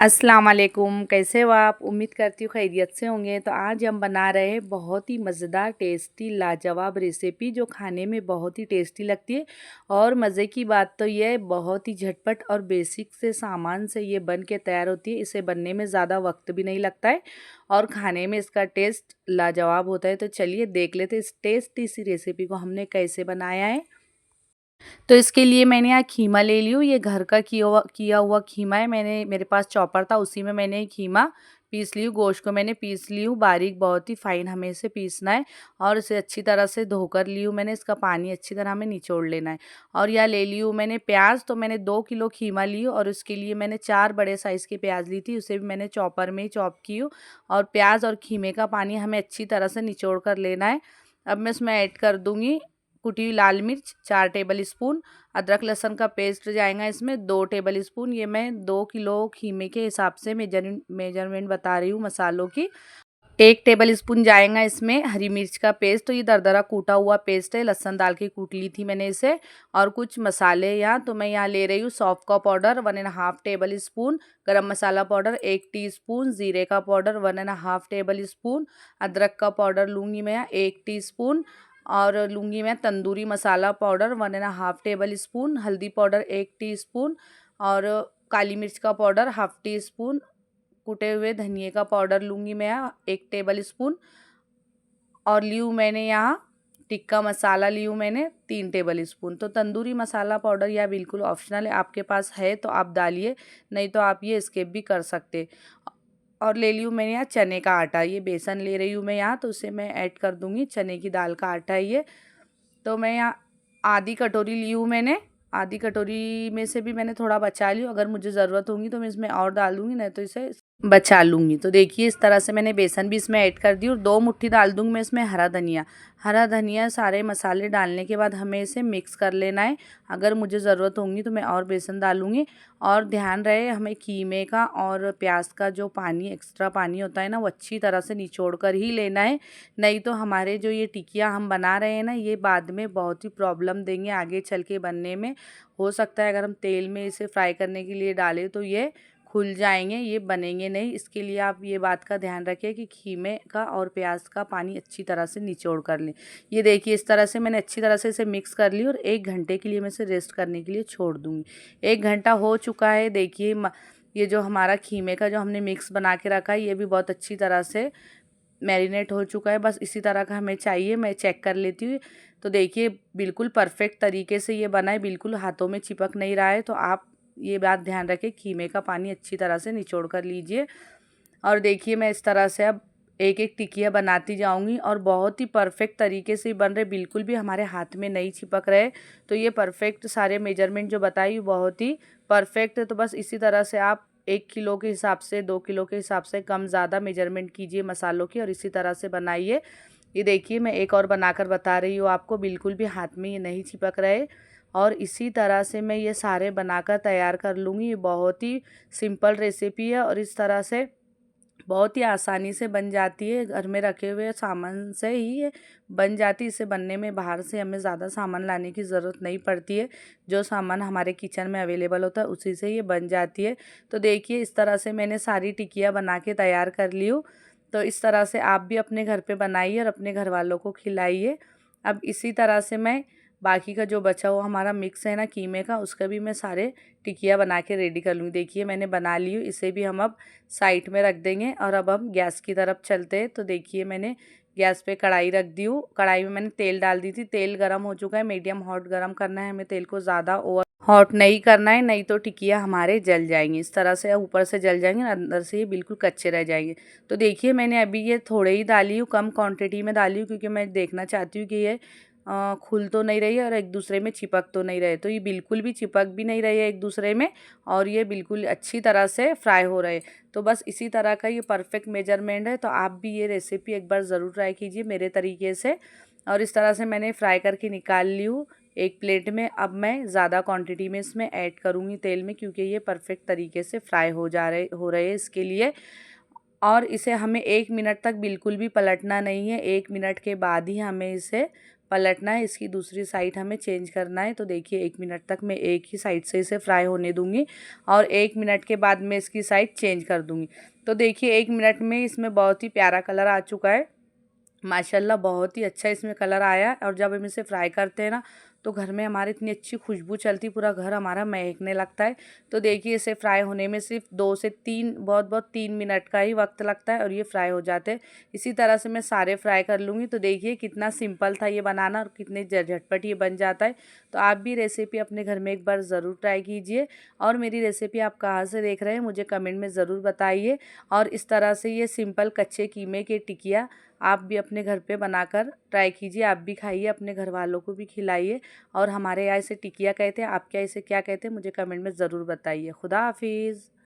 अस्सलाम वालेकुम, कैसे हो आप? उम्मीद करती हूँ खैरियत से होंगे। तो आज हम बना रहे हैं बहुत ही मज़ेदार, टेस्टी, लाजवाब रेसिपी जो खाने में बहुत ही टेस्टी लगती है। और मज़े की बात तो ये है, बहुत ही झटपट और बेसिक से सामान से ये बन के तैयार होती है। इसे बनने में ज़्यादा वक्त भी नहीं लगता है और खाने में इसका टेस्ट लाजवाब होता है। तो चलिए देख लेते हैं इस टेस्टी सी रेसिपी को हमने कैसे बनाया है। तो इसके लिए मैंने यहाँ खीमा ले ली हूँ। ये घर का किया हुआ खीमा है। मेरे पास चॉपर था, उसी में मैंने खीमा पीस ली हूँ। गोश्त को मैंने पीस ली हूँ बारीक, बहुत ही फाइन हमें इसे पीसना है। और इसे अच्छी तरह से धोकर ली हूँ मैंने। इसका पानी अच्छी तरह हमें निचोड़ लेना है। और यहाँ ले ली हूँ मैंने प्याज। तो मैंने 2 किलो खीमा ली हूँ और उसके लिए मैंने 4 बड़े साइज़ की प्याज ली थी। उसे भी मैंने चॉपर में ही चॉप की हूँ। और प्याज और खीमे का पानी हमें अच्छी तरह से निचोड़ कर लेना है। अब मैं इसमें ऐड कर दूँगी कुटी हुई लाल मिर्च 4 टेबल स्पून। अदरक लहसुन का पेस्ट जाएगा इसमें 2 टेबल स्पून। ये मैं 2 किलो खीमे के हिसाब से मेजरमेंट बता रही हूँ मसालों की। 1 टेबल स्पून जाएगा इसमें हरी मिर्च का पेस्ट। तो ये दरदरा कूटा हुआ पेस्ट है, लहसुन डाल के कूट ली थी मैंने इसे। और कुछ मसाले यहाँ तो मैं यहाँ ले रही हूँ सौंफ का पाउडर 1.5 टेबल स्पून, गरम मसाला पाउडर 1 टीस्पून, जीरे का पाउडर 1.5 टेबल स्पून, अदरक का पाउडर लूँगी मैं यहाँ 1 टीस्पून। और लूँगी मैं tandoori masala powder 1.5 table spoon, हल्दी पाउडर 1 टीस्पून और काली मिर्च का पाउडर हाफ टी स्पून, कुटे हुए धनिए का पाउडर लूँगी मैं यहाँ 1 टेबल स्पून। और ली हूँ मैंने यहाँ टिक्का मसाला ली हूँ मैंने 3 टेबल स्पून। तो तंदूरी मसाला पाउडर यह बिल्कुल ऑप्शनल है, आपके पास है तो आप डालिए, नहीं तो आप ये स्किप भी कर सकते। और ले ली हूँ मैंने यहाँ चने का आटा। ये बेसन ले रही हूँ मैं यहाँ, तो उसे मैं ऐड कर दूँगी। चने की दाल का आटा है ये। तो मैं यहाँ आधी कटोरी ली हूँ मैंने। आधी कटोरी में से भी मैंने थोड़ा बचा लिया। अगर मुझे ज़रूरत होगी तो मैं इसमें और डाल दूँगी, नहीं तो इसे बचा लूँगी। तो देखिए इस तरह से मैंने बेसन भी इसमें ऐड कर दी और 2 मुट्ठी डाल दूँगी मैं इसमें हरा धनिया। हरा धनिया सारे मसाले डालने के बाद हमें इसे मिक्स कर लेना है। अगर मुझे ज़रूरत होगी तो मैं और बेसन डालूँगी। और ध्यान रहे हमें कीमे का और प्याज का जो पानी एक्स्ट्रा पानी होता है ना, वो अच्छी तरह से निचोड़ कर ही लेना है। नहीं तो हमारे जो ये टिकिया हम बना रहे हैं ना, ये बाद में बहुत ही प्रॉब्लम देंगे आगे चल के बनने में। हो सकता है अगर हम तेल में इसे फ्राई करने के लिए डालें तो ये खुल जाएंगे, ये बनेंगे नहीं। इसके लिए आप ये बात का ध्यान रखिए कि खीमे का और प्याज का पानी अच्छी तरह से निचोड़ कर लें। ये देखिए इस तरह से मैंने अच्छी तरह से इसे मिक्स कर ली और 1 घंटे के लिए मैं इसे रेस्ट करने के लिए छोड़ दूँगी। 1 घंटा हो चुका है। देखिए ये जो हमारा खीमे का जो हमने मिक्स बना के रखा है, ये भी बहुत अच्छी तरह से मैरिनेट हो चुका है। बस इसी तरह का हमें चाहिए। मैं चेक कर लेती हूँ। तो देखिए बिल्कुल परफेक्ट तरीके से ये बना है, बिल्कुल हाथों में चिपक नहीं रहा है। तो आप ये बात ध्यान रखें, खीमे का पानी अच्छी तरह से निचोड़ कर लीजिए। और देखिए मैं इस तरह से अब एक एक टिकिया बनाती जाऊंगी और बहुत ही परफेक्ट तरीके से बन रहे, बिल्कुल भी हमारे हाथ में नहीं चिपक रहे। तो ये परफेक्ट सारे मेजरमेंट जो बताई बहुत ही परफेक्ट है। तो बस इसी तरह से आप 1 किलो के हिसाब से 2 किलो के हिसाब से कम ज़्यादा मेजरमेंट कीजिए मसालों की और इसी तरह से बनाइए। ये देखिए मैं एक और बनाकर बता रही हूँ आपको, बिल्कुल भी हाथ में ये नहीं चिपक रहे। और इसी तरह से मैं ये सारे बनाकर तैयार कर लूँगी। ये बहुत ही सिंपल रेसिपी है और इस तरह से बहुत ही आसानी से बन जाती है। घर में रखे हुए सामान से ही ये बन जाती है। इसे बनने में बाहर से हमें ज़्यादा सामान लाने की ज़रूरत नहीं पड़ती है। जो सामान हमारे किचन में अवेलेबल होता है उसी से ये बन जाती है। तो देखिए इस तरह से मैंने सारी टिकिया बना के तैयार कर ली हूँ। तो इस तरह से आप भी अपने घर पे बनाइए और अपने घर वालों को खिलाइए। अब इसी तरह से मैं बाकी का जो बचा हुआ हमारा मिक्स है ना कीमे का, उसका भी मैं सारे टिकिया बना के रेडी कर लूँगी। देखिए मैंने बना ली हूँ। इसे भी हम अब साइड में रख देंगे और अब हम गैस की तरफ चलते हैं। तो देखिए मैंने गैस पे कढ़ाई रख दी हूँ। कढ़ाई में मैंने तेल डाल दी थी। तेल गरम हो चुका है। मीडियम हॉट गरम करना है हमें, तेल को ज़्यादा ओवर हॉट नहीं करना है, नहीं तो टिकिया हमारे जल जाएंगे। इस तरह से ऊपर से जल जाएंगे, अंदर से ये बिल्कुल कच्चे रह जाएंगे। तो देखिए मैंने अभी ये थोड़े ही डाली हूँ, कम क्वांटिटी में डाली हूँ, क्योंकि मैं देखना चाहती हूँ कि ये खुल तो नहीं रही है और एक दूसरे में चिपक तो नहीं रहे। तो ये बिल्कुल भी चिपक भी नहीं रही है एक दूसरे में और ये बिल्कुल अच्छी तरह से फ्राई हो रहे। तो बस इसी तरह का ये परफेक्ट मेजरमेंट है। तो आप भी ये रेसिपी एक बार ज़रूर ट्राई कीजिए मेरे तरीके से। और इस तरह से मैंने फ्राई करके निकाल ली हूँ एक प्लेट में। अब मैं ज़्यादा क्वांटिटी में इसमें ऐड करूँगी तेल में, क्योंकि ये परफेक्ट तरीके से फ्राई हो रहे हैं इसके लिए। और इसे हमें 1 मिनट तक बिल्कुल भी पलटना नहीं है। 1 मिनट के बाद ही हमें इसे पलटना है, इसकी दूसरी साइड हमें चेंज करना है। तो देखिए 1 मिनट तक मैं एक ही साइड से इसे फ्राई होने दूँगी और 1 मिनट के बाद मैं इसकी साइड चेंज कर दूँगी। तो देखिए 1 मिनट में इसमें बहुत ही प्यारा कलर आ चुका है। माशाल्लाह बहुत ही अच्छा इसमें कलर आया और जब हम इसे फ्राई करते हैं ना तो घर में हमारे इतनी अच्छी खुशबू चलती, पूरा घर हमारा महकने लगता है। तो देखिए इसे फ्राई होने में सिर्फ 2 से 3 बहुत 3 मिनट का ही वक्त लगता है और ये फ्राई हो जाते हैं। इसी तरह से मैं सारे फ्राई कर लूँगी। तो देखिए कितना सिंपल था ये बनाना और कितने झटपट ये बन जाता है। तो आप भी रेसिपी अपने घर में एक बार ज़रूर ट्राई कीजिए और मेरी रेसिपी आप कहाँ से देख रहे हैं मुझे कमेंट में ज़रूर बताइए। और इस तरह से ये सिंपल कच्चे कीमे की टिकिया आप भी अपने घर पे बनाकर ट्राई कीजिए। आप भी खाइए, अपने घर वालों को भी खिलाइए। और हमारे यहाँ इसे टिकिया कहते हैं, आप क्या इसे क्या कहते हैं मुझे कमेंट में ज़रूर बताइए। खुदा हाफिज़।